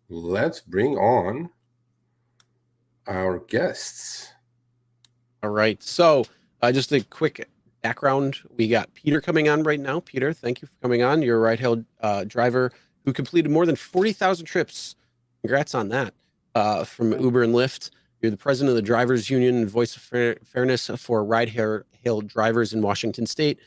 Let's bring on our guests. All right. So just a quick background. We got Peter coming on right now. Peter, thank you for coming on. You're a ride-hail driver who completed more than 40,000 trips. Congrats on that. From Uber and Lyft. You're the president of the Drivers Union and Voice of Fairness for ride-hail drivers in Washington State.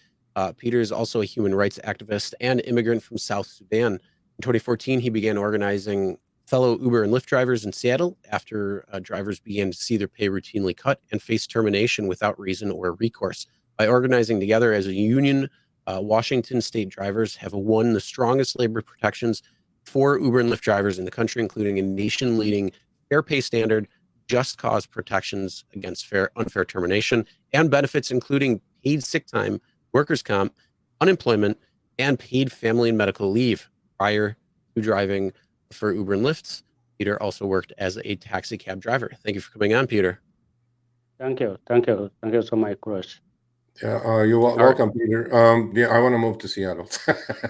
Peter is also a human rights activist and immigrant from South Sudan. In 2014, he began organizing fellow Uber and Lyft drivers in Seattle after drivers began to see their pay routinely cut and face termination without reason or recourse. By organizing together as a union, Washington state drivers have won the strongest labor protections for Uber and Lyft drivers in the country, including a nation-leading fair pay standard, just cause protections against unfair termination, and benefits including paid sick time, workers' comp, unemployment, and paid family and medical leave. Prior to driving for Uber and Lyft, Peter also worked as a taxi cab driver. Thank you for coming on, Peter. Thank you so much, Chris. Yeah, you're welcome, Peter. Yeah, I want to move to Seattle.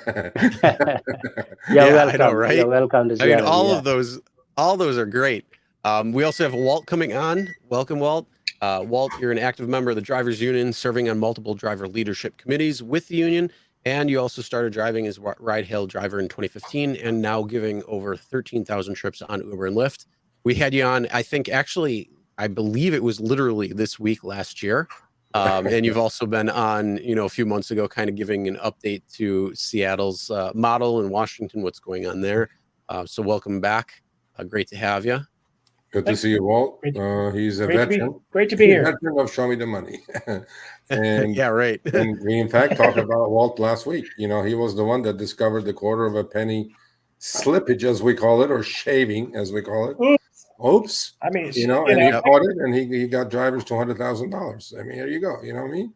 Welcome. I know, right? You're welcome to Seattle. I mean, all those are great. We also have Walt coming on. Welcome, Walt. Walt, you're an active member of the Drivers Union, serving on multiple driver leadership committees with the union. And you also started driving as a ride-hail driver in 2015 and now giving over 13,000 trips on Uber and Lyft. We had you on, I believe it was literally this week last year. And you've also been on, a few months ago, kind of giving an update to Seattle's model and Washington, what's going on there. So welcome back. Great to have you. Good to see you, Walt. He's a veteran. Great to be here. Veteran of Show Me the Money. And yeah, right. And we, in fact, talked about Walt last week. He was the one that discovered the quarter of a penny slippage, as we call it, or shaving, as we call it. Oops. I mean, and he caught it, and he got drivers $200,000. I mean, here you go. You know what I mean?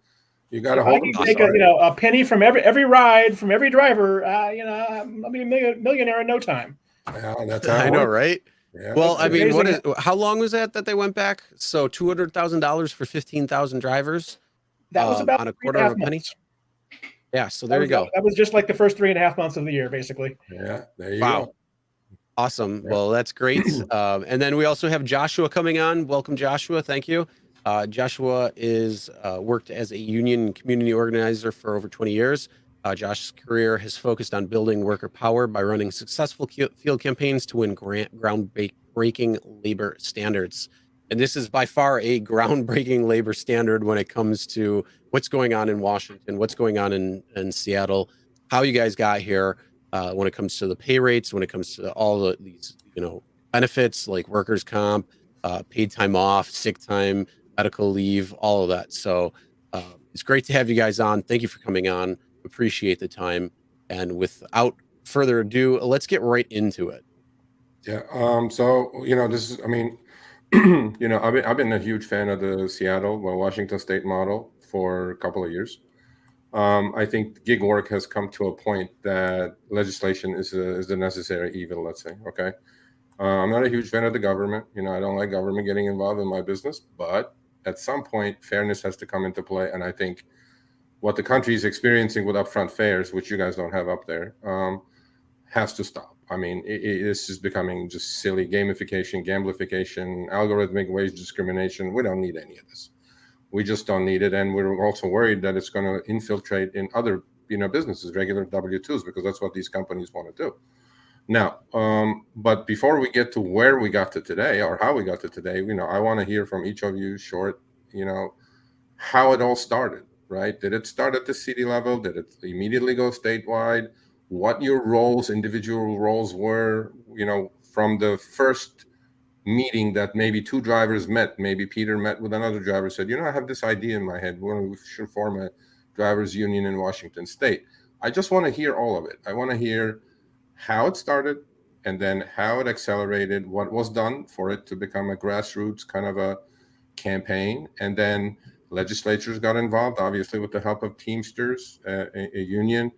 You got to hold. I can take a penny from every ride from every driver. I'll be a millionaire in no time. Yeah, that's how I know, right? Yeah, well, I mean, how long was that they went back? So $200,000 for 15,000 drivers. That was about on a quarter of a penny. Yeah, so there you go. That was just like the first 3.5 months of the year, basically. Yeah, there you go. Awesome. Yeah. Well, that's great. And then we also have Joshua coming on. Welcome, Joshua. Thank you. Joshua is worked as a union community organizer for over 20 years. Josh's career has focused on building worker power by running successful field campaigns to win groundbreaking labor standards. And this is by far a groundbreaking labor standard when it comes to what's going on in Washington, what's going on in Seattle, how you guys got here, when it comes to the pay rates, when it comes to all these, benefits like workers' comp, paid time off, sick time, medical leave, all of that. So it's great to have you guys on. Thank you for coming on. Appreciate the time. And without further ado, let's get right into it. Yeah. So, this is, I've been a huge fan of the Seattle, Washington state model for a couple of years. I think gig work has come to a point that legislation is the necessary evil, let's say. Okay. I'm not a huge fan of the government. I don't like government getting involved in my business, but at some point, fairness has to come into play. And I think what the country is experiencing with upfront fares, which you guys don't have up there, has to stop. I mean, it's just becoming just silly gamification, gamblification, algorithmic wage discrimination. We don't need any of this. We just don't need it. And we're also worried that it's going to infiltrate in other, businesses, regular W-2s, because that's what these companies want to do. Now, but before we get to where we got to today or how we got to today, I want to hear from each of you short, how it all started, right? Did it start at the city level? Did it immediately go statewide? What your individual roles were, from the first meeting that maybe two drivers met, maybe Peter met with another driver, said, I have this idea in my head. We should form a drivers union in Washington state. I just want to hear all of it. I want to hear how it started and then how it accelerated, what was done for it to become a grassroots kind of a campaign. And then legislatures got involved, obviously with the help of Teamsters, a union.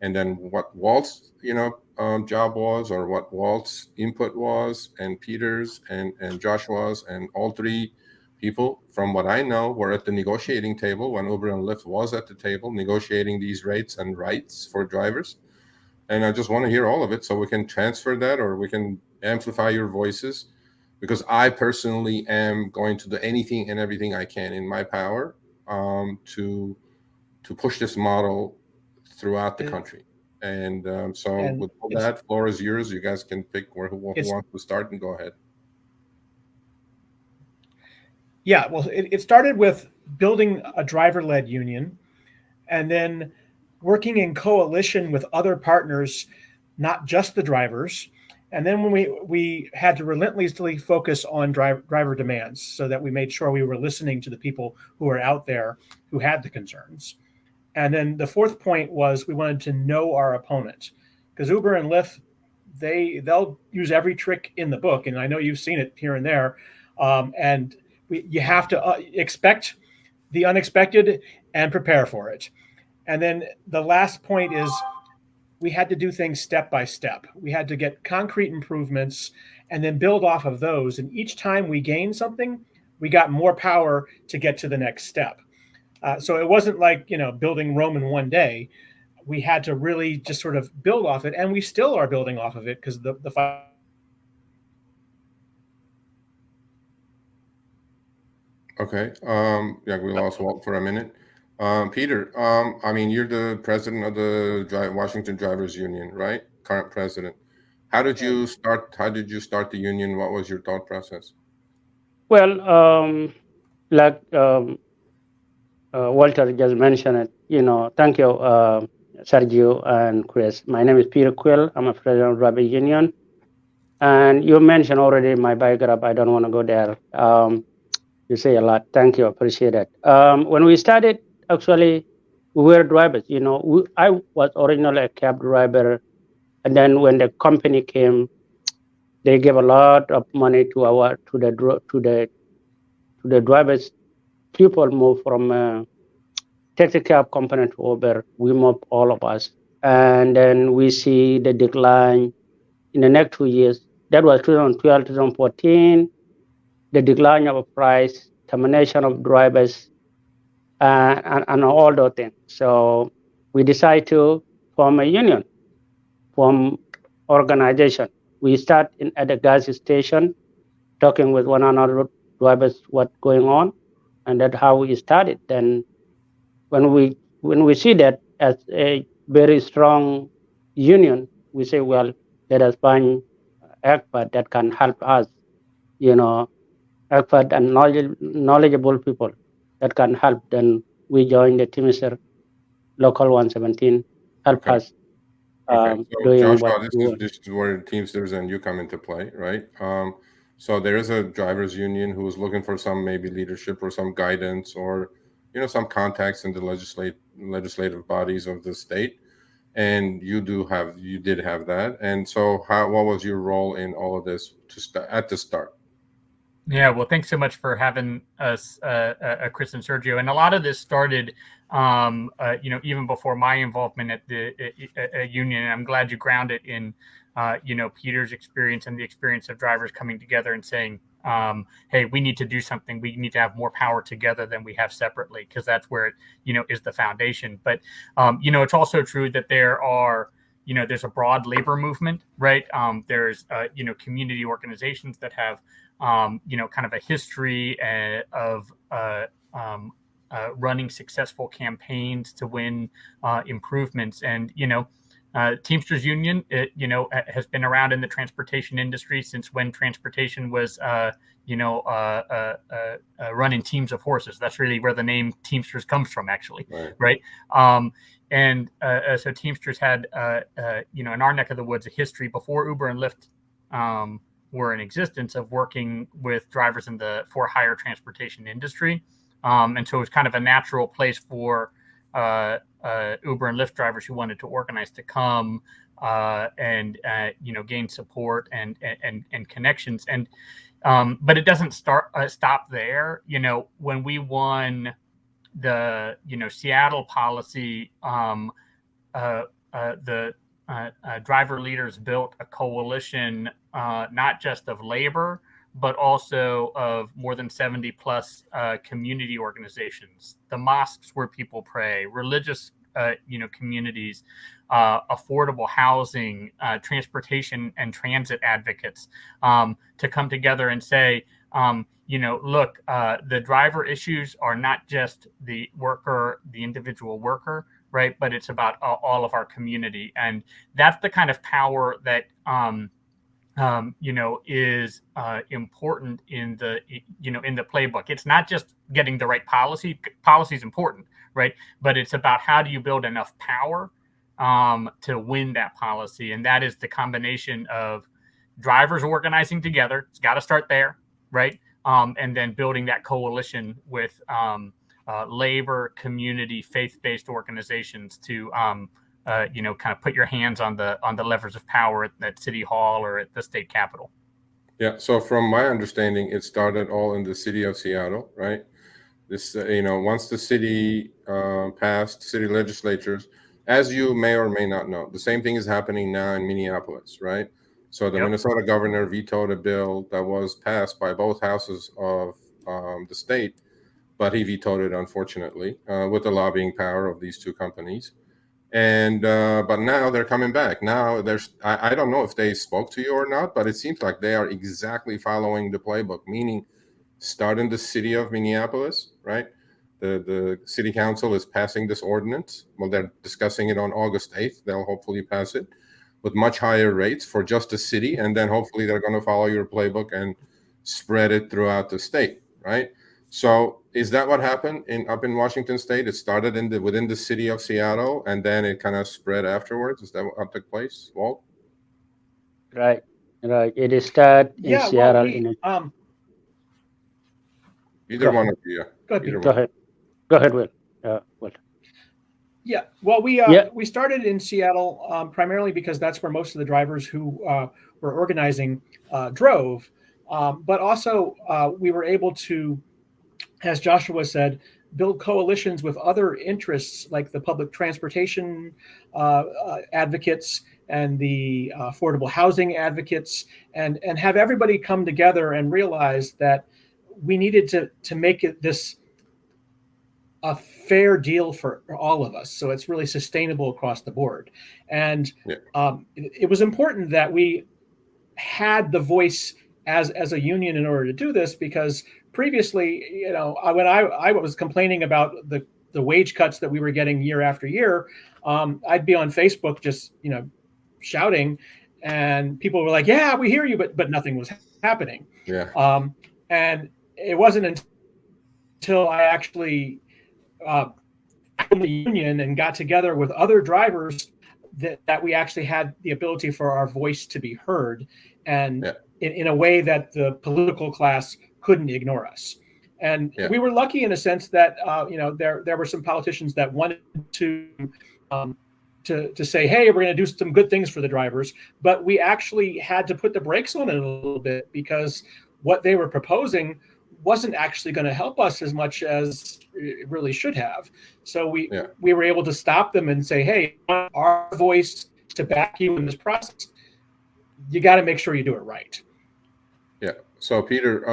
And then what Walt's, job was, or what Walt's input was, and Peter's and Joshua's, and all three people, from what I know, were at the negotiating table when Uber and Lyft was at the table negotiating these rates and rights for drivers. And I just want to hear all of it so we can transfer that, or we can amplify your voices, because I personally am going to do anything and everything I can in my power to push this model throughout the country. And so And with all that, floor is yours. You guys can pick who it's wants to start, and go ahead. Yeah, well, it started with building a driver-led union, and then working in coalition with other partners, not just the drivers. And then when we had to relentlessly focus on driver demands, so that we made sure we were listening to the people who were out there who had the concerns. And then the fourth point was we wanted to know our opponent, because Uber and Lyft, they'll use every trick in the book, and I know you've seen it here and there. And you have to expect the unexpected and prepare for it. And then the last point is we had to do things step by step. We had to get concrete improvements and then build off of those. And each time we gained something, we got more power to get to the next step. So it wasn't like, building Rome in one day. We had to really just sort of build off it, and we still are building off of it, because the Okay. Yeah, we lost Walt for a minute. Peter, I mean, you're the president of the Washington Drivers Union, right? Current president. How did you start? How did you start the union? What was your thought process? Well, like Walter just mentioned it, thank you, Sergio and Chris. My name is Peter Quill. I'm a president of Driver Union. And you mentioned already my biography. I don't want to go there. You say a lot. Thank you. Appreciate it. When we started, actually, we were drivers. I was originally a cab driver. And then when the company came, they gave a lot of money to the drivers. People moved from taxi cab company to Uber. We moved, all of us, and then we see the decline in the next 2 years. That was 2012, 2014. The decline of price, termination of drivers, and all those things. So we decided to form a union, form organization. We start at the gas station, talking with one another, drivers, what's going on, and that's how we started. Then when we see that as a very strong union, we say, well, let us find expert that can help us, expert and knowledgeable people that can help. Then we join the Teamster Local 117, help Okay. us Okay. So doing what Joshua, we want. this is where Teamsters and you come into play, right? So there is a drivers union who is looking for some maybe leadership or some guidance, or some contacts in the legislative bodies of the state. And you did have that. And so what was your role in all of this at the start? Yeah, well, thanks so much for having us, Chris and Sergio. And a lot of this started, even before my involvement at the union. And I'm glad you ground it in, Peter's experience and the experience of drivers coming together and saying, hey, we need to do something. We need to have more power together than we have separately, because that's where it, is the foundation. But, it's also true that there are, there's a broad labor movement, right? There's, community organizations that have, kind of a history of running successful campaigns to win improvements. And, Teamsters Union, has been around in the transportation industry since when transportation was, run in teams of horses. That's really where the name Teamsters comes from, actually, right? So Teamsters had, in our neck of the woods, a history before Uber and Lyft were in existence of working with drivers in the for-hire transportation industry. And so it was kind of a natural place for Uber and Lyft drivers who wanted to organize to come and gain support and connections. And but it doesn't stop there. When we won the Seattle policy, the driver leaders built a coalition, not just of labor, but also of more than 70 plus community organizations, the mosques where people pray, religious communities, affordable housing, transportation and transit advocates, to come together and say, look, the driver issues are not just the individual worker, right? But it's about all of our community. And that's the kind of power that, is important in the playbook. It's not just getting the right policy. Policy is important, right? But it's about how do you build enough power to win that policy. And that is the combination of drivers organizing together. It's got to start there, right? And then building that coalition with labor, community, faith-based organizations to kind of put your hands on the levers of power at City Hall or at the state capitol. Yeah. So from my understanding, it started all in the city of Seattle, right? This, once the city passed, city legislatures, as you may or may not know, the same thing is happening now in Minneapolis, right? So the Minnesota governor vetoed a bill that was passed by both houses of the state, but he vetoed it, unfortunately, with the lobbying power of these two companies. And but now they're coming back. Now I don't know if they spoke to you or not, but it seems like they are exactly following the playbook, meaning start in the city of Minneapolis, right? The city council is passing this ordinance. Well, they're discussing it on August 8th. They'll hopefully pass it with much higher rates for just the city. And then hopefully they're going to follow your playbook and spread it throughout the state, right? So is that what happened up in Washington State? It started within the city of Seattle, and then it kind of spread afterwards. Is that what took place, Walt? Right. It is started in Seattle. Either one of you. Go ahead, Will. Will. Yeah. Well, we started in Seattle primarily because that's where most of the drivers who were organizing drove, but also we were able to, as Joshua said, build coalitions with other interests like the public transportation advocates and the affordable housing advocates, and have everybody come together and realize that we needed to make this a fair deal for all of us, so it's really sustainable across the board. And it was important that we had the voice as a union in order to do this, because previously, when I was complaining about the wage cuts that we were getting year after year, I'd be on Facebook just shouting, and people were like, "Yeah, we hear you," but nothing was happening. Yeah. And it wasn't until I actually formed the union and got together with other drivers that we actually had the ability for our voice to be heard, and in a way that the political class couldn't ignore us. And we were lucky in a sense that there were some politicians that wanted to say, "Hey, we're going to do some good things for the drivers," but we actually had to put the brakes on it a little bit, because what they were proposing wasn't actually going to help us as much as it really should have. So we were able to stop them and say, "Hey, our voice to back you in this process, you got to make sure you do it right." Yeah. So Peter,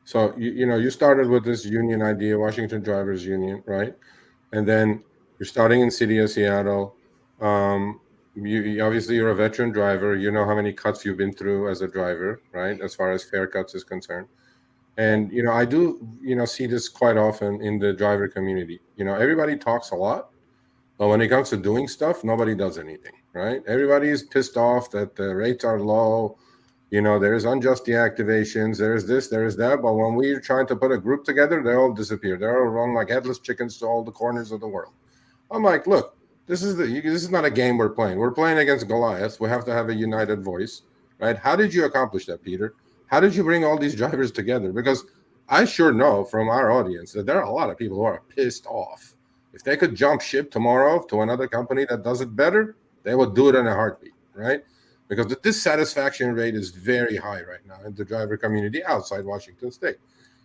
so you started with this union idea, Washington Drivers Union, right? And then you're starting in city of Seattle. You obviously you're a veteran driver. You know how many cuts you've been through as a driver, right? As far as fare cuts is concerned. And I do see this quite often in the driver community. Everybody talks a lot, but when it comes to doing stuff, nobody does anything, right? Everybody is pissed off that the rates are low. There's unjust deactivations, there's this, there's that. But when we're trying to put a group together, they all disappear. They all run like headless chickens to all the corners of the world. I'm like, look, this is not a game we're playing. We're playing against Goliath. We have to have a united voice, right? How did you accomplish that, Peter? How did you bring all these drivers together? Because I sure know from our audience that there are a lot of people who are pissed off. If they could jump ship tomorrow to another company that does it better, they would do it in a heartbeat, right? Because the dissatisfaction rate is very high right now in the driver community outside Washington State.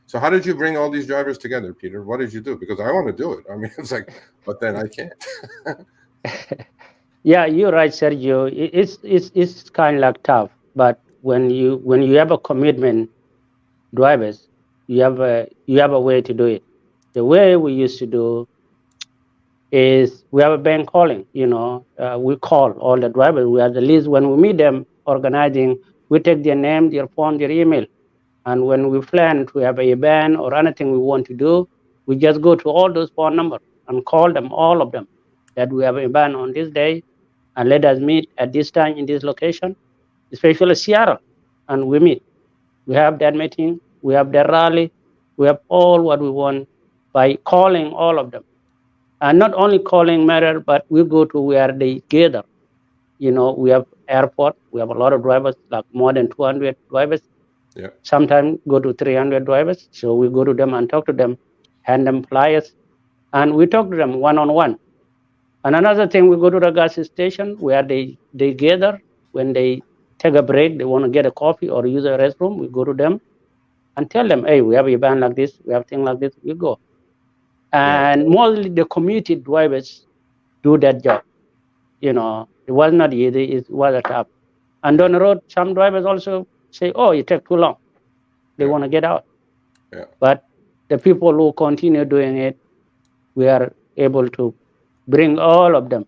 So how did you bring all these drivers together, Peter? What did you do? Because I want to do it. I mean, it's like, but then I can't. Yeah, you're right, Sergio. It's kind of like tough, but when you have a commitment drivers, you have a way to do it. The way we used to do is we have a bank calling. We call all the drivers. We have the list when we meet them organizing. We take their name, their phone, their email, and when we plan to have a event or anything we want to do, we just go to all those phone numbers and call them, all of them, that we have an event on this day, and let us meet at this time in this location, especially Seattle, and we meet. We have that meeting, we have that rally, we have all what we want by calling all of them. And not only calling matter, but we go to where they gather. We have airport, we have a lot of drivers, like more than 200 drivers. Yeah. Sometimes go to 300 drivers. So we go to them and talk to them, hand them flyers, and we talk to them one-on-one. And another thing, we go to the gas station where they gather. When they take a break, they want to get a coffee or use a restroom, we go to them and tell them, hey, we have a event like this, we have things like this, we go. And mostly the community drivers do that job. It was not easy, it was a tough. And on the road, some drivers also say, oh, you take too long. They want to get out. Yeah. But the people who continue doing it, we are able to bring all of them.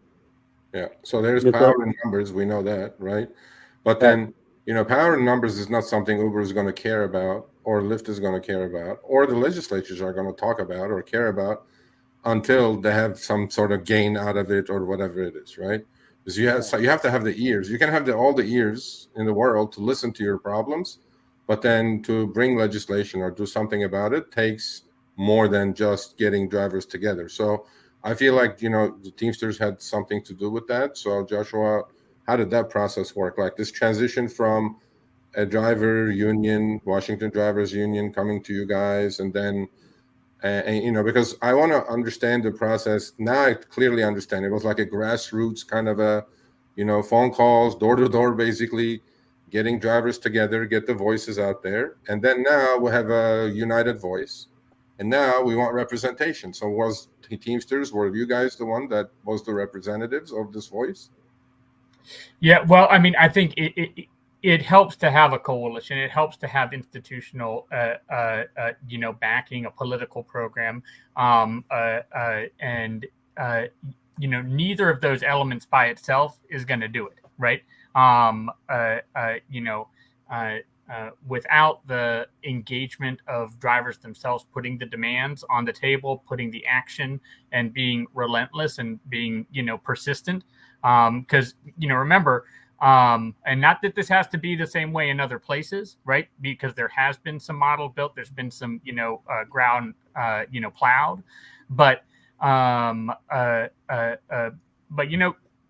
Yeah. So there's Because- power in numbers. We know that, right? But then, power in numbers is not something Uber is going to care about, or Lyft is going to care about, or the legislatures are going to talk about or care about until they have some sort of gain out of it or whatever it is, right? Because you have to have the ears. You can have all the ears in the world to listen to your problems, but then to bring legislation or do something about it takes more than just getting drivers together. So I feel like, the Teamsters had something to do with that. So Joshua, how did that process work? Like this transition from a driver union, Washington Drivers Union, coming to you guys, and then, because I want to understand the process. Now I clearly understand. It was like a grassroots kind of a, phone calls, door to door, basically getting drivers together, get the voices out there. And then now we have a united voice. And now we want representation. So was Teamsters, were you guys the one that was the representatives of this voice? Yeah, well, I mean, I think it helps to have a coalition. It helps to have institutional, backing, a political program, and neither of those elements by itself is going to do it, right? Without the engagement of drivers themselves, putting the demands on the table, putting the action, and being relentless and being, persistent. Because, remember, and not that this has to be the same way in other places, right? Because there has been some model built, there's been some, ground, plowed, but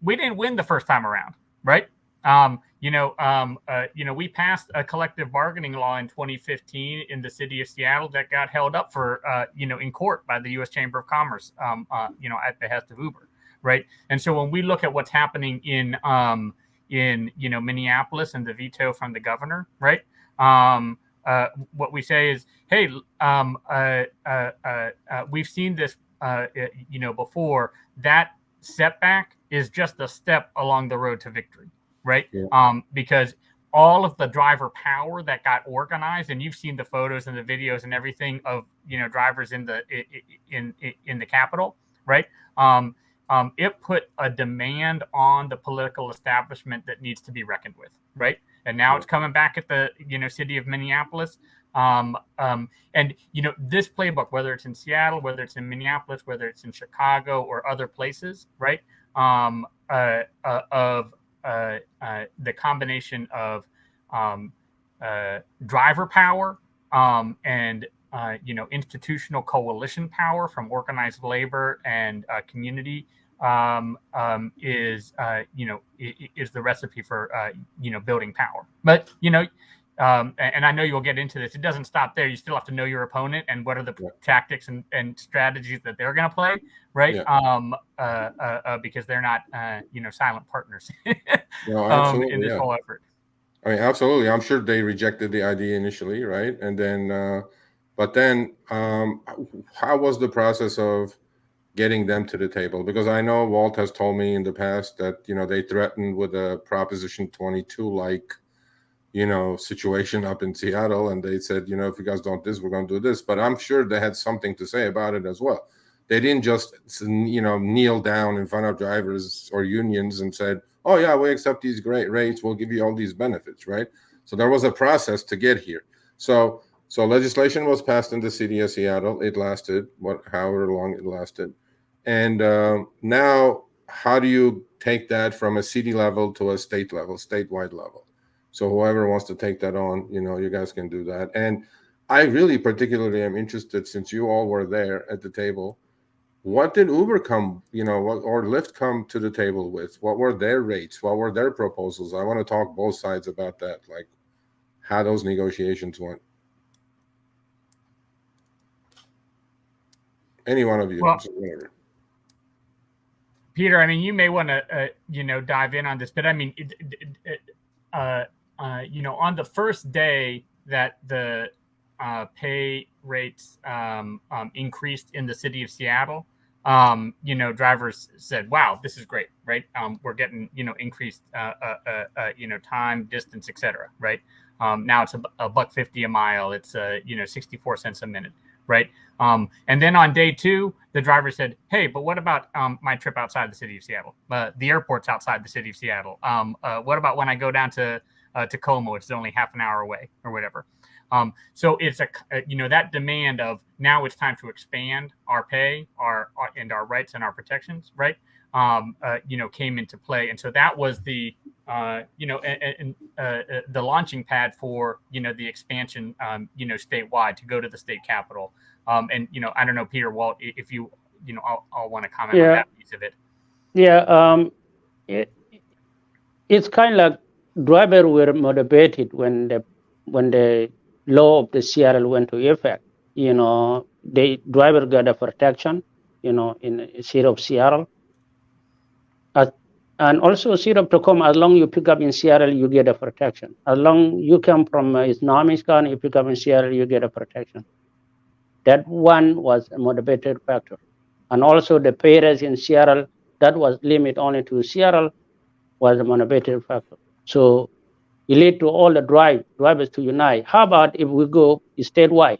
we didn't win the first time around, right? We passed a collective bargaining law in 2015 in the city of Seattle that got held up for, in court by the U.S. Chamber of Commerce, at the behest of Uber, right? And so when we look at what's happening in Minneapolis and the veto from the governor, right? What we say is, hey, we've seen this, before. That setback is just a step along the road to victory. Right. Yeah. Because all of the driver power that got organized, and you've seen the photos and the videos and everything of, drivers in the Capitol. Right. It put a demand on the political establishment that needs to be reckoned with. Right. And now it's coming back at the, city of Minneapolis. And, this playbook, whether it's in Seattle, whether it's in Minneapolis, whether it's in Chicago or other places. Right. The combination of driver power and institutional coalition power from organized labor and community is the recipe for building power. But and I know you'll get into this. It doesn't stop there. You still have to know your opponent and what are the tactics and strategies that they're going to play, right? Yeah. Because they're not, silent partners in this whole effort. I mean, absolutely. I'm sure they rejected the idea initially, right? And then, how was the process of getting them to the table? Because I know Walt has told me in the past that, they threatened with a Proposition 22 like situation up in Seattle, and they said, if you guys don't this, we're going to do this. But I'm sure they had something to say about it as well. They didn't just, kneel down in front of drivers or unions and said, oh yeah, we accept these great rates, we'll give you all these benefits, right? So there was a process to get here. So legislation was passed in the city of Seattle. It lasted however long it lasted. And now, how do you take that from a city level to a statewide level? So whoever wants to take that on, you guys can do that. And I really particularly am interested, since you all were there at the table, what did Uber come, or Lyft come to the table with? What were their rates? What were their proposals? I want to talk both sides about that, like how those negotiations went. Any one of you. Well, Peter, I mean, you may want to, dive in on this, but I mean, on the first day that the pay rates increased in the city of Seattle, drivers said, wow, this is great, right? We're getting, increased, time, distance, et cetera, right? Now it's $1.50 a mile. It's, 64 cents a minute, right? And then on day 2, the driver said, hey, but what about my trip outside the city of Seattle? The airport's outside the city of Seattle. What about when I go down to Tacoma? It's only half an hour away or whatever. So it's that demand of now it's time to expand our pay, and our rights and our protections, right? Came into play. And so that was the, the launching pad for, the expansion, statewide to go to the state capitol. And, I don't know, Peter, Walt, if you, I'll want to comment on that piece of it. Yeah. It's kind of like drivers were motivated when the law of the Seattle went to effect. The driver got a protection, in the city of Seattle. And also city of Tacoma, as long as you pick up in Seattle, you get a protection. As long you come from Snohomish County, you pick up in Seattle, you get a protection. That one was a motivated factor. And also the pay raise in Seattle, that was limited only to Seattle, was a motivated factor. So it led to all the drivers to unite. How about if we go statewide?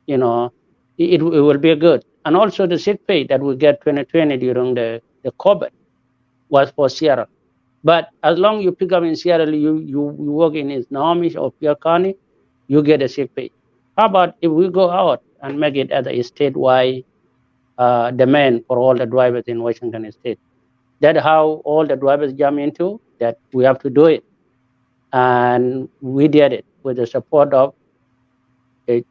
It will be good. And also the sick pay that we get 2020 during the COVID was for Seattle. But as long as you pick up in Seattle, you work in Snohomish or Pierre County, you get a sick pay. How about if we go out and make it as a statewide demand for all the drivers in Washington State? That's how all the drivers jump into that. We have to do it. And we did it with the support of the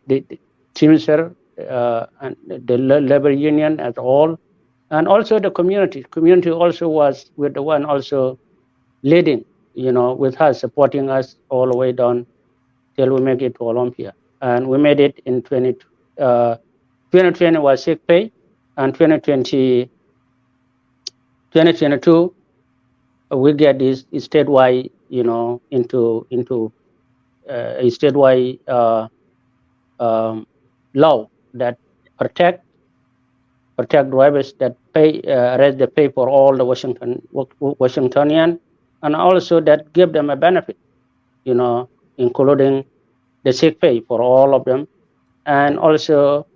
Teamster and the labor union as all, and also the community. Community also was with the one also leading, with us, supporting us all the way down till we make it to Olympia. And we made it in 2020 was sick pay, and 2022 we get this statewide, into a statewide law that protect drivers that pay raise the pay for all the Washingtonian, and also that give them a benefit, including the sick pay for all of them, and also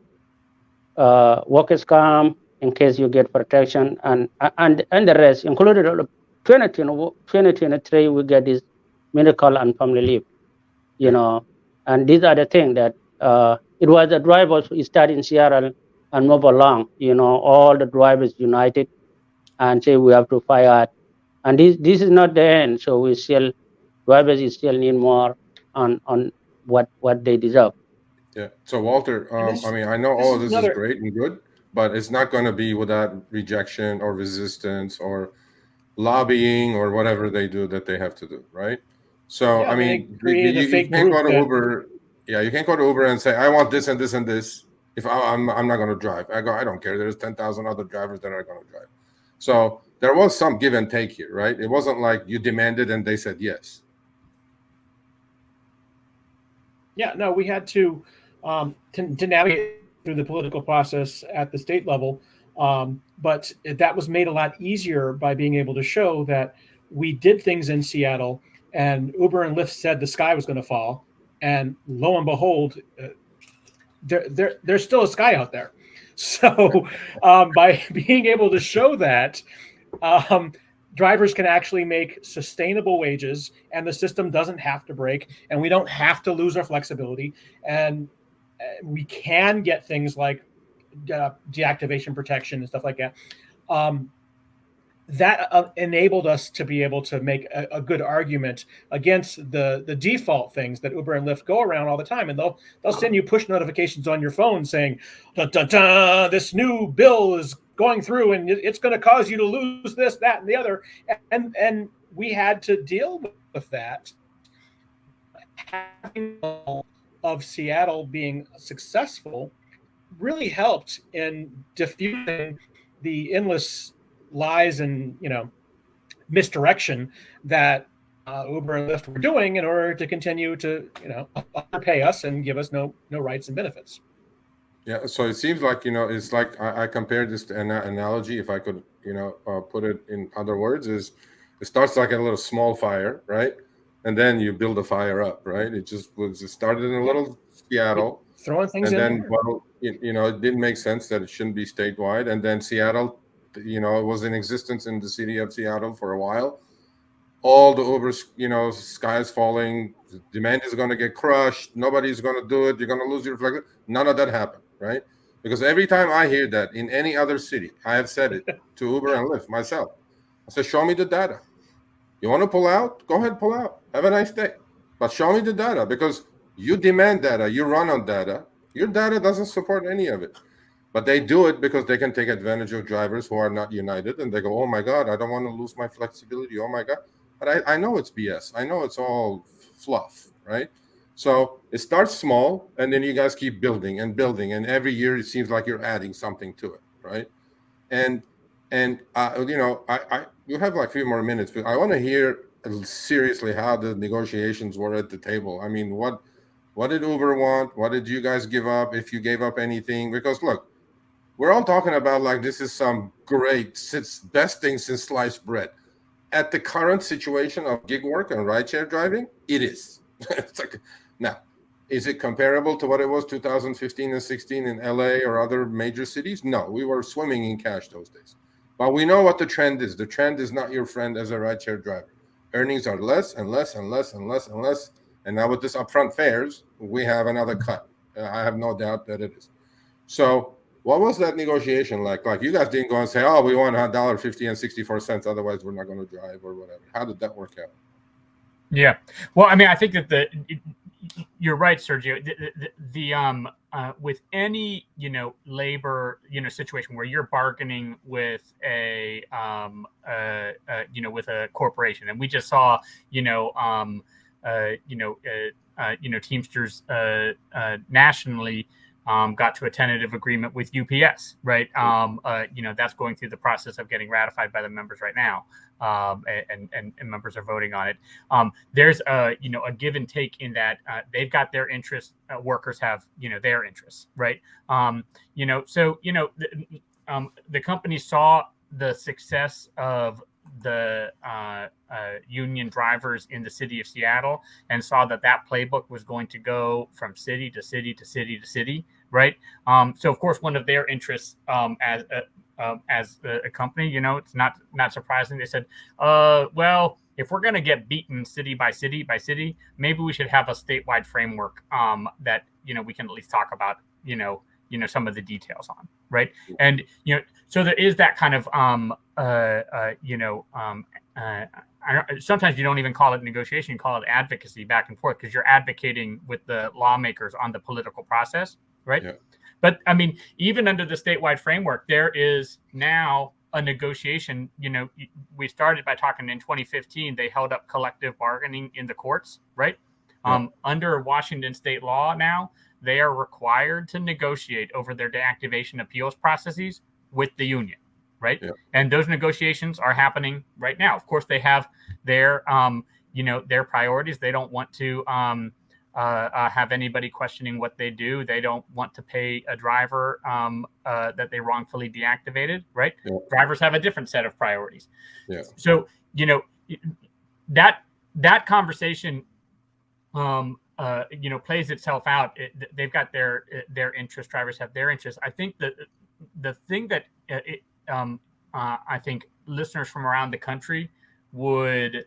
workers' comp in case you get protection, and the rest, included 2023 we get this medical and family leave, and these are the things that it was the drivers who started in Seattle and move along, all the drivers united and say we have to fight. And this is not the end. So drivers still need more on what they deserve. Yeah. So Walter, I know all of this is great and good, but it's not going to be without rejection or resistance or lobbying or whatever they do that they have to do, right? So you can't go to Uber. Yeah, you can't go to Uber and say, I want this and this and this. If I'm not going to drive, I don't care. There's 10,000 other drivers that are going to drive. So there was some give and take here, right? It wasn't like you demanded and they said yes. Yeah, no, we had to navigate through the political process at the state level. But that was made a lot easier by being able to show that we did things in Seattle and Uber and Lyft said the sky was going to fall, and lo and behold, there's still a sky out there. So by being able to show that, drivers can actually make sustainable wages, and the system doesn't have to break, and we don't have to lose our flexibility, and we can get things like deactivation protection and stuff like that. That enabled us to be able to make a good argument against the default things that Uber and Lyft go around all the time, and they'll send you push notifications on your phone saying, dun, dun, dun, this new bill is going through and it's going to cause you to lose this, that, and the other, and we had to deal with that. Having of Seattle being successful really helped in diffusing the endless lies and misdirection that Uber and Lyft were doing in order to continue to underpay us and give us no rights and benefits. Yeah, so it seems like it's like I compared this to an analogy, if I could put it in other words, is it starts like a little small fire, right? And then you build a fire up, right? It started in a little Seattle, throwing things and in then it didn't make sense that it shouldn't be statewide, and then Seattle, it was in existence in the city of Seattle for a while. All the Uber, sky is falling, the demand is going to get crushed, nobody's going to do it, you're going to lose your flexibility. None of that happened, right? Because every time I hear that in any other city, I have said it to Uber and Lyft myself. I said, show me the data. You want to pull out? Go ahead, pull out. Have a nice day. But show me the data, because you demand data, you run on data. Your data doesn't support any of it. But they do it because they can take advantage of drivers who are not united, and they go, oh my God, I don't want to lose my flexibility. Oh my God. But I know it's BS. I know it's all fluff, right? So it starts small, and then you guys keep building and building, and every year it seems like you're adding something to it, right? And you have like a few more minutes, but I want to hear seriously how the negotiations were at the table. I mean, what did Uber want? What did you guys give up, if you gave up anything? Because look, we're all talking about like this is some great, best thing since sliced bread. At the current situation of gig work and rideshare driving, it is. It's like, now, is it comparable to what it was 2015 and 16 in LA or other major cities? No, we were swimming in cash those days. But we know what the trend is. The trend is not your friend as a rideshare driver. Earnings are less and less and less and less and less. And now with this upfront fares, we have another cut. I have no doubt that it is. So what was that negotiation like? Like, you guys didn't go and say, oh, we want $1.50 and 64 cents, otherwise we're not going to drive or whatever. How did that work out? Yeah. Well, I mean, I think that you're right, Sergio. With any labor situation where you're bargaining with a with a corporation, and we just saw Teamsters nationally got to a tentative agreement with UPS, right? That's going through the process of getting ratified by the members right now, and members are voting on it. There's a give and take in that they've got their interests, workers have their interests, right? The company saw the success of the union drivers in the city of Seattle and saw that playbook was going to go from city to city to city to city, right? So of course, one of their interests as a company, it's not surprising. They said, well, if we're going to get beaten city by city by city, maybe we should have a statewide framework that we can at least talk about some of the details on, right? And so there is that kind of sometimes you don't even call it negotiation, you call it advocacy back and forth, because you're advocating with the lawmakers on the political process, right? Yeah. But I mean, even under the statewide framework, there is now a negotiation. We started by talking in 2015, they held up collective bargaining in the courts, right? Yeah. Under Washington state law now, they are required to negotiate over their deactivation appeals processes with the union, right? Yeah. And those negotiations are happening right now. Of course, they have their their priorities. They don't want to have anybody questioning what they do. They don't want to pay a driver that they wrongfully deactivated, right? Yeah. Drivers have a different set of priorities. Yeah. So that conversation, plays itself out. They've got their interests. Drivers have their interests. I think that the thing that I think listeners from around the country would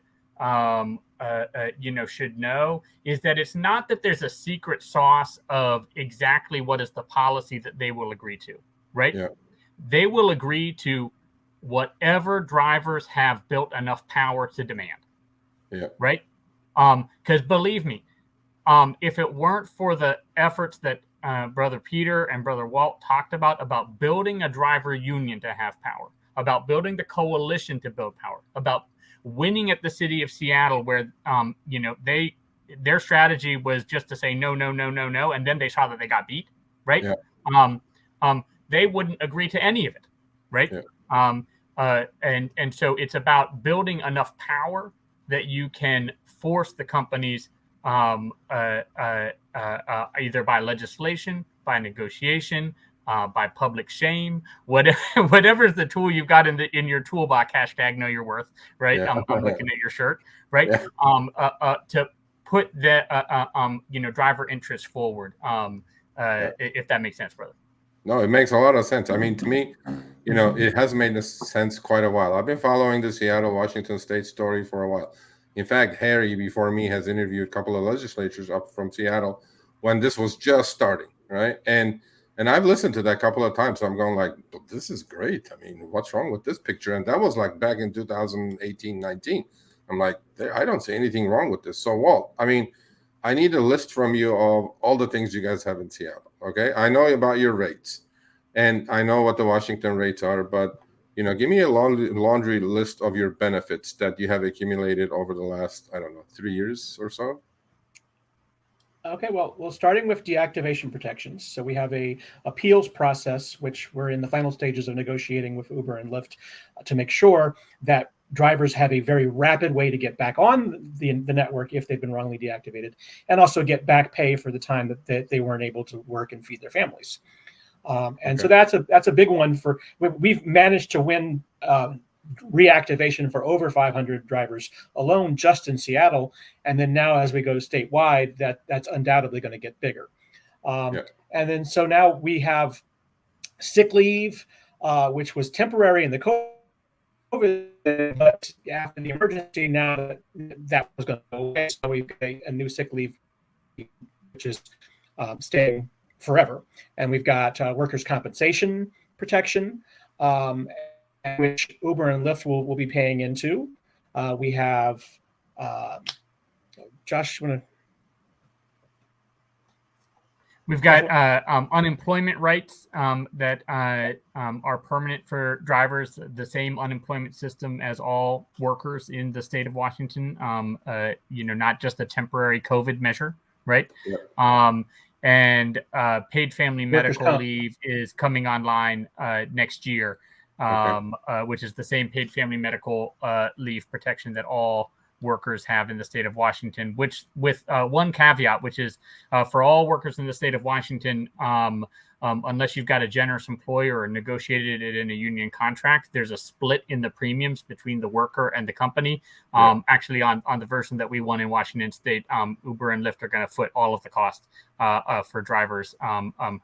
should know is that it's not that there's a secret sauce of exactly what is the policy that they will agree to, right? Yeah. They will agree to whatever drivers have built enough power to demand. Yeah. Right. Because believe me, if it weren't for the efforts that Brother Peter and Brother Walt talked about building a driver union to have power, about building the coalition to build power, about winning at the city of Seattle, where their strategy was just to say no, and then they saw that they got beat, right? Yeah. They wouldn't agree to any of it, right? Yeah. And so it's about building enough power that you can force the companies either by legislation, by negotiation, by public shame, whatever's the tool you've got in your toolbox. Hashtag know your worth, right? Yeah. I'm looking at your shirt, right? Yeah. To put the driver interest forward, if that makes sense, brother. No, it makes a lot of sense. I mean, to me, it has made sense quite a while. I've been following the Seattle, Washington State story for a while. In fact, Harry, before me, has interviewed a couple of legislatures up from Seattle when this was just starting, right? And I've listened to that a couple of times. So I'm going like, this is great. I mean, what's wrong with this picture? And that was like back in 2018, 19. I'm like, I don't see anything wrong with this. So, Walt, I mean, I need a list from you of all the things you guys have in Seattle. Okay. I know about your rates and I know what the Washington rates are, but give me a laundry list of your benefits that you have accumulated over the last, 3 years or so. Okay, well, starting with deactivation protections. So we have a appeals process, which we're in the final stages of negotiating with Uber and Lyft to make sure that drivers have a very rapid way to get back on the network if they've been wrongly deactivated, and also get back pay for the time that they weren't able to work and feed their families. So that's a big one. We've managed to win reactivation for over 500 drivers alone just in Seattle, and then now as we go to statewide, that's undoubtedly going to get bigger. And then so now we have sick leave, which was temporary in the COVID, but after the emergency, now that was going to go away. So we've got a new sick leave, which is staying forever. And we've got workers' compensation protection, which Uber and Lyft will be paying into. We have, Josh, you want to? We've got unemployment rights that are permanent for drivers, the same unemployment system as all workers in the state of Washington, not just a temporary COVID measure, right? Yeah. And paid family medical leave is coming online next year, which is the same paid family medical leave protection that all workers have in the state of Washington, which with one caveat, which is for all workers in the state of Washington, unless you've got a generous employer or negotiated it in a union contract, there's a split in the premiums between the worker and the company. Actually, on the version that we won in Washington State, Uber and Lyft are going to foot all of the cost for drivers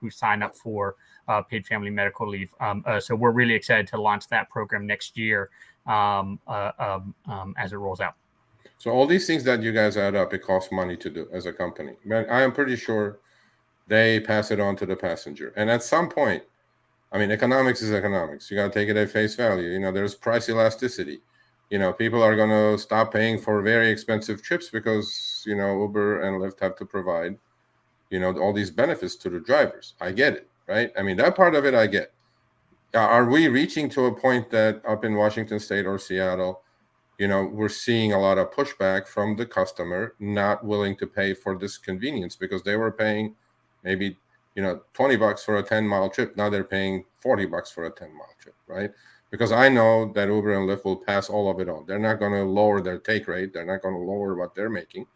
who sign up for paid family medical leave. So we're really excited to launch that program next year as it rolls out. So all these things that you guys add up, it costs money to do as a company. Man, I am pretty sure they pass it on to the passenger. And at some point, I mean, economics is economics. You got to take it at face value. There's price elasticity. People are going to stop paying for very expensive trips because, Uber and Lyft have to provide, all these benefits to the drivers. I get it, right? I mean, that part of it I get. Are we reaching to a point that up in Washington State or Seattle, we're seeing a lot of pushback from the customer not willing to pay for this convenience because they were paying maybe, $20 for a 10-mile trip. Now they're paying $40 for a 10-mile trip, right? Because I know that Uber and Lyft will pass all of it on. They're not going to lower their take rate. They're not going to lower what they're making.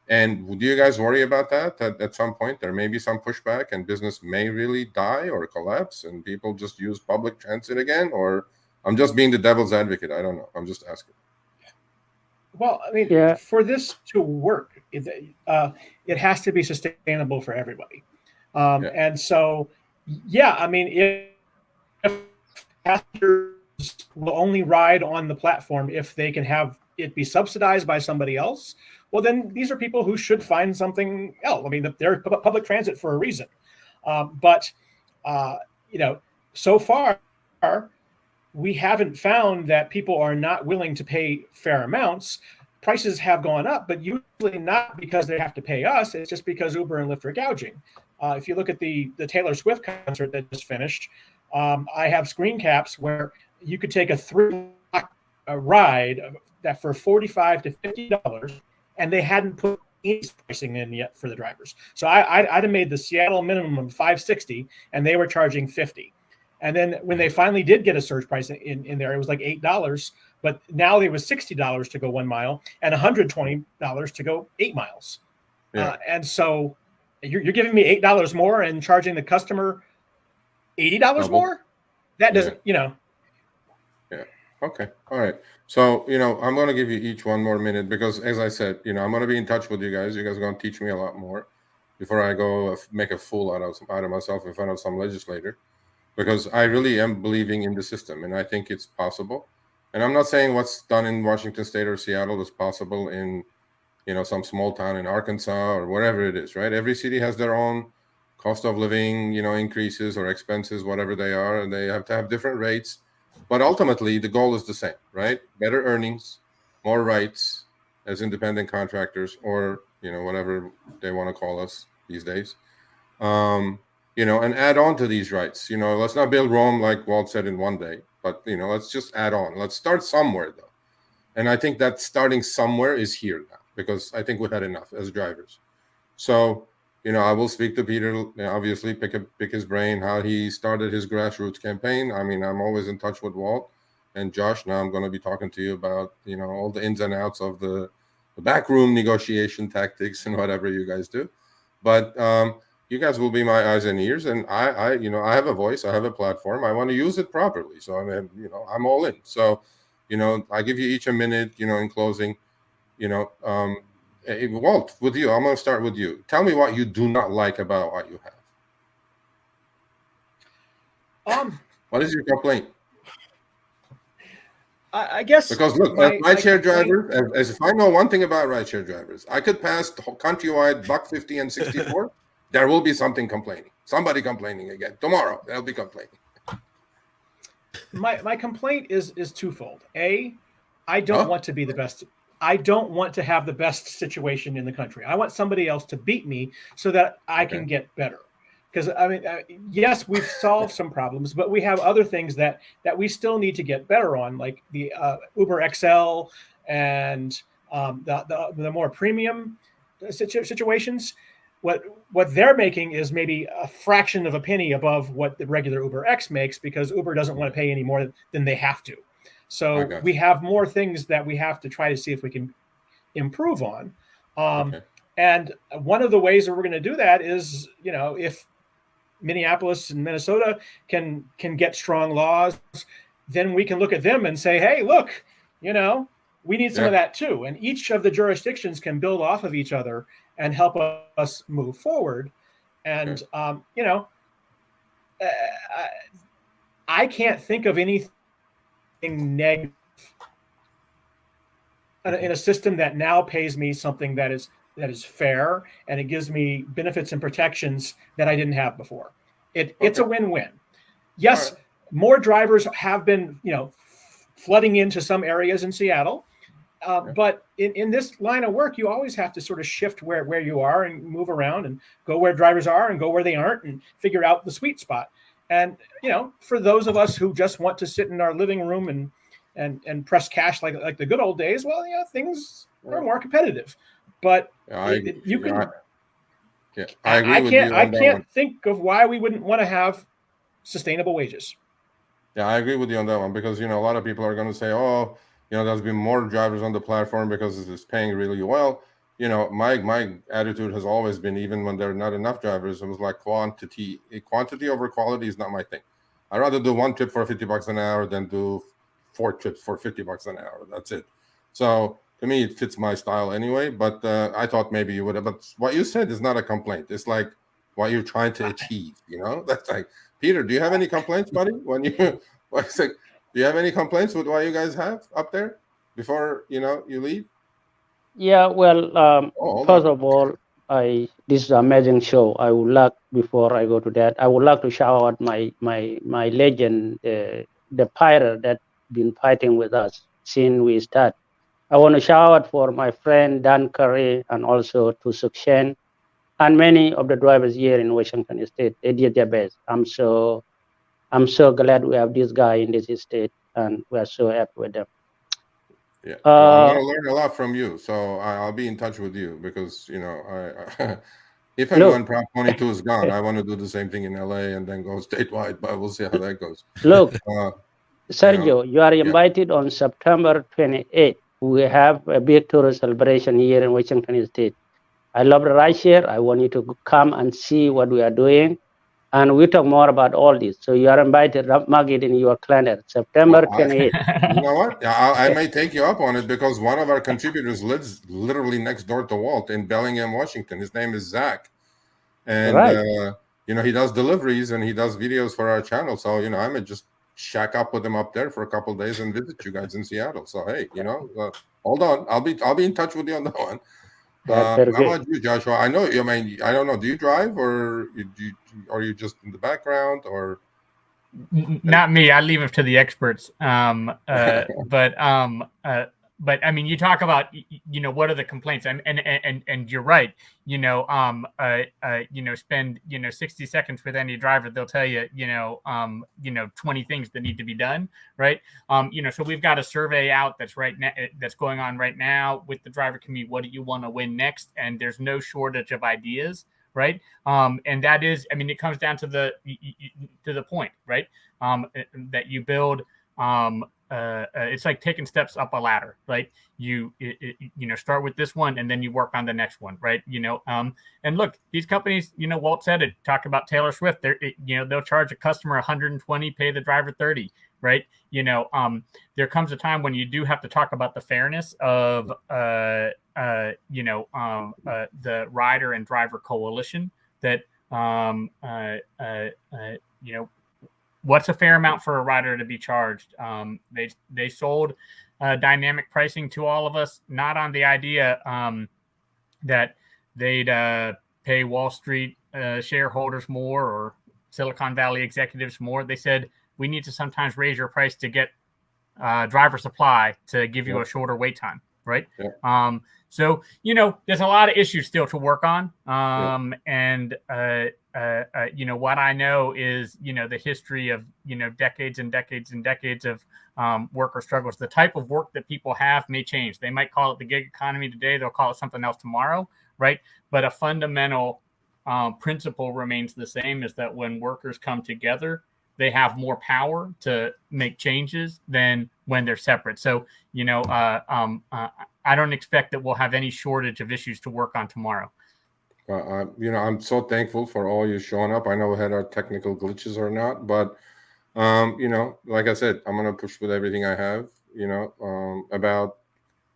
And do you guys worry about that at some point there may be some pushback and business may really die or collapse and people just use public transit again? Or I'm just being the devil's advocate. I don't know. I'm just asking. Well, I mean, Yeah. for this to work, it has to be sustainable for everybody. Yeah. And so, yeah, I mean, if passengers will only ride on the platform if they can have it be subsidized by somebody else, well, then these are people who should find something else. I mean, they're public transit for a reason. But, uh, you know, so far, we haven't found that people are not willing to pay fair amounts. Prices have gone up, but usually not because they have to pay us. It's just because Uber and Lyft are gouging. If you look at the Taylor Swift concert that just finished, I have screen caps where you could take a 3-block ride that for $45 to $50, and they hadn't put any pricing in yet for the drivers. So I'd have made the Seattle minimum $560, and they were charging $50. And then when they finally did get a surge price in there, it was like $8. But now it was $60 to go 1 mile and $120 to go 8 miles. Yeah. And so you're giving me $8 more and charging the customer $80 Double. more? That doesn't, Yeah. Okay. All right. So, I'm going to give you each one more minute because, as I said, I'm going to be in touch with you guys. You guys are going to teach me a lot more before I go make a fool out of myself in front of some legislator, because I really am believing in the system and I think it's possible. And I'm not saying what's done in Washington State or Seattle is possible in, some small town in Arkansas or wherever it is, right? Every city has their own cost of living, increases or expenses, whatever they are, and they have to have different rates. But ultimately, the goal is the same, right? Better earnings, more rights as independent contractors, or whatever they want to call us these days. And add on to these rights. Let's not build Rome, like Walt said, in one day, but let's just add on. Let's start somewhere, though. And I think that starting somewhere is here now, because I think we've had enough as drivers. So, I will speak to Peter, obviously pick his brain, how he started his grassroots campaign. I mean, I'm always in touch with Walt and Josh. Now I'm going to be talking to you about, all the ins and outs of the backroom negotiation tactics and whatever you guys do. But you guys will be my eyes and ears. And I have a voice, I have a platform. I want to use it properly. So, I'm all in. So, I give you each a minute, in closing, Hey, Walt, with you, I'm going to start with you. Tell me what you do not like about what you have. What is your complaint? I guess because look, as rideshare drivers, as if I know one thing about rideshare drivers, I could pass countrywide buck 50 and 64. There will be something complaining. Somebody complaining again tomorrow. They'll be complaining. My complaint is twofold. I don't want to be the best. I don't want to have the best situation in the country. I want somebody else to beat me so that I can get better. Because I mean, yes, we've solved some problems, but we have other things that we still need to get better on, like the Uber XL and the more premium situations. What they're making is maybe a fraction of a penny above what the regular Uber X makes, because Uber doesn't want to pay any more than they have to. So we have more things that we have to try to see if we can improve on. And one of the ways that we're going to do that is, if Minneapolis and Minnesota can get strong laws, then we can look at them and say, hey, look, we need some of that too. And each of the jurisdictions can build off of each other and help us move forward. And, I can't think of anything negative in a system that now pays me something that is fair, and it gives me benefits and protections that I didn't have before. It's a win-win. Yes, more drivers have been, flooding into some areas in Seattle, but in this line of work, you always have to sort of shift where you are and move around and go where drivers are and go where they aren't and figure out the sweet spot. And, for those of us who just want to sit in our living room and press cash like the good old days, well, things are more competitive. But you can. I agree with you. I can't think of why we wouldn't want to have sustainable wages. Yeah, I agree with you on that one, because a lot of people are going to say, oh, there's been more drivers on the platform because it's paying really well. My attitude has always been, even when there are not enough drivers, it was like quantity over quality is not my thing. I'd rather do one trip for $50 an hour than do 4 trips for $50 an hour. That's it. So to me, it fits my style anyway. But I thought maybe you would have. But what you said is not a complaint. It's like what you're trying to achieve. That's like, Peter, do you have any complaints, buddy? When you, it's like, do you have any complaints with what you guys have up there before you leave? Yeah, well, Hold first on. of all, this is an amazing show. I would like, before I go to that, I would like to shout out my legend, the pirate that been fighting with us since we start. I want to shout out for my friend Dan Curry and also to Sukshen and many of the drivers here in Washington State. They did their best. I'm so glad we have this guy in this state, and we are so happy with them. Yeah, I'm going to learn a lot from you, so I'll be in touch with you because I if and when Prop 22 is gone, I want to do the same thing in LA and then go statewide. But we'll see how that goes. Look, Sergio, you are invited on September 28th. We have a big tourist celebration here in Washington State. I love the RideShare. I want you to come and see what we are doing. And we talk more about all this. So you are invited. Mark it in your calendar, September 28th. You know what? I may take you up on it because one of our contributors lives literally next door to Walt in Bellingham, Washington. His name is Zach. And, he does deliveries and he does videos for our channel. So, I may just shack up with him up there for a couple of days and visit you guys in Seattle. So, hey, hold on. I'll be in touch with you on that one. How about you, Joshua? I know. I don't know. Do you drive, or are you just in the background, or? Not me. I leave it to the experts. But I mean, you talk about what are the complaints, and you're right. Spend 60 seconds with any driver, they'll tell you 20 things that need to be done, right? So we've got a survey out that's that's going on right now with the driver community. What do you want to win next? And there's no shortage of ideas, right? And that is, I mean, it comes down to the point, right? That you build. It's like taking steps up a ladder, right? You start with this one and then you work on the next one, right? And look, these companies, Walt said it, talk about Taylor Swift. They'll charge a customer $120, pay the driver $30, right? There comes a time when you do have to talk about the fairness of the rider and driver coalition that what's a fair amount for a rider to be charged? They sold dynamic pricing to all of us, not on the idea that they'd pay Wall Street shareholders more or Silicon Valley executives more. They said, we need to sometimes raise your price to get driver supply to give you a shorter wait time, right? Yeah. So, there's a lot of issues still to work on. And what I know is, the history of, decades and decades and decades of worker struggles. The type of work that people have may change. They might call it the gig economy today. They'll call it something else tomorrow, right? But a fundamental principle remains the same, is that when workers come together, they have more power to make changes than when they're separate. So, I don't expect that we'll have any shortage of issues to work on tomorrow. I'm so thankful for all you showing up. I know we had our technical glitches or not, but, like I said, I'm going to push with everything I have, about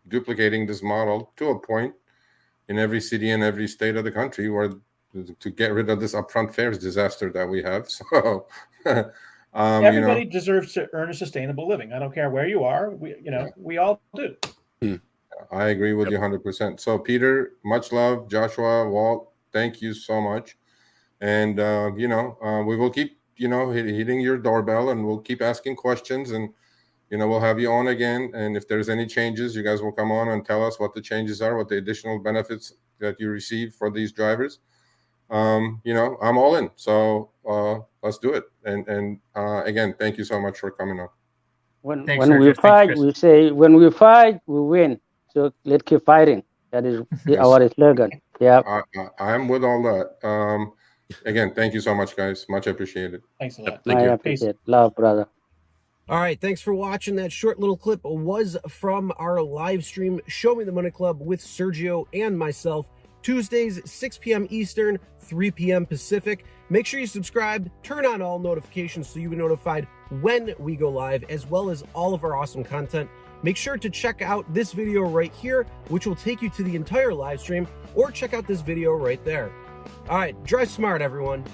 duplicating this model to a point in every city and every state of the country where to get rid of this upfront fares disaster that we have. So everybody deserves to earn a sustainable living. I don't care where you are. We all do. I agree with you 100%. So Peter, much love. Joshua, Walt, thank you so much. And, we will keep, hitting your doorbell, and we'll keep asking questions, and, we'll have you on again. And if there's any changes, you guys will come on and tell us what the changes are, what the additional benefits that you receive for these drivers. I'm all in. So let's do it. And again, thank you so much for coming on. When we fight, we say, when we fight, we win. So let's keep fighting. That is our slogan. Yeah. I'm with all that. Again, thank you so much, guys. Much appreciated. Thanks a lot. I appreciate it. Love, brother. All right, thanks for watching. That short little clip was from our live stream, Show Me the Money Club, with Sergio and myself, Tuesdays, 6 p.m. Eastern, 3 p.m. Pacific. Make sure you subscribe, turn on all notifications so you'll be notified when we go live, as well as all of our awesome content. make sure to check out this video right here, which will take you to the entire live stream, or check out this video right there. All right, drive smart, everyone.